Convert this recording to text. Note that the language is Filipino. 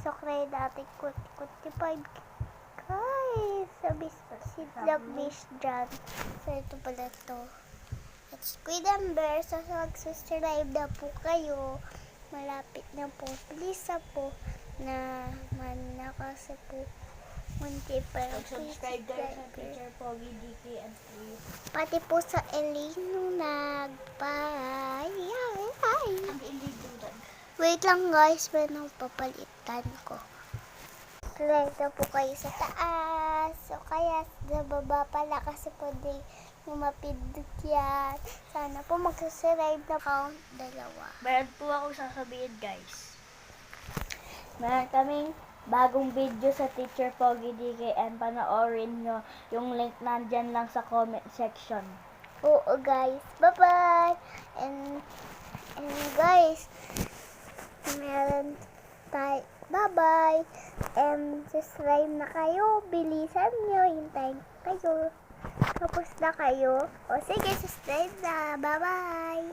subscribe natin kuti 5 guys. Sabi si Vlogbish dyan. So, ito pala to. At Squid and Bear, so mag-subscribe na po kayo. Malapit na po. Please na po na kasi po munti pa lang. Subscribe kayo sa Teacher Pogi, DK, and Free. Pati po sa Elino nagpay. Wait lang guys, may papalitan ko. Slide na po kayo sa taas. So kaya sa baba pala kasi po di mapindot yan. Sana po mag-subscribe na count 2. Meron po ako sasabihin, guys. Meron kaming bagong video sa Teacher Pogi, DK, and panoorin nyo. Yung link nandyan lang sa comment section. Oo guys, bye-bye! And guys, meron tayo, bye-bye! And subscribe na kayo, bilisan nyo, hintayin kayo. Tapos na kayo. O sige, subscribe na, bye-bye!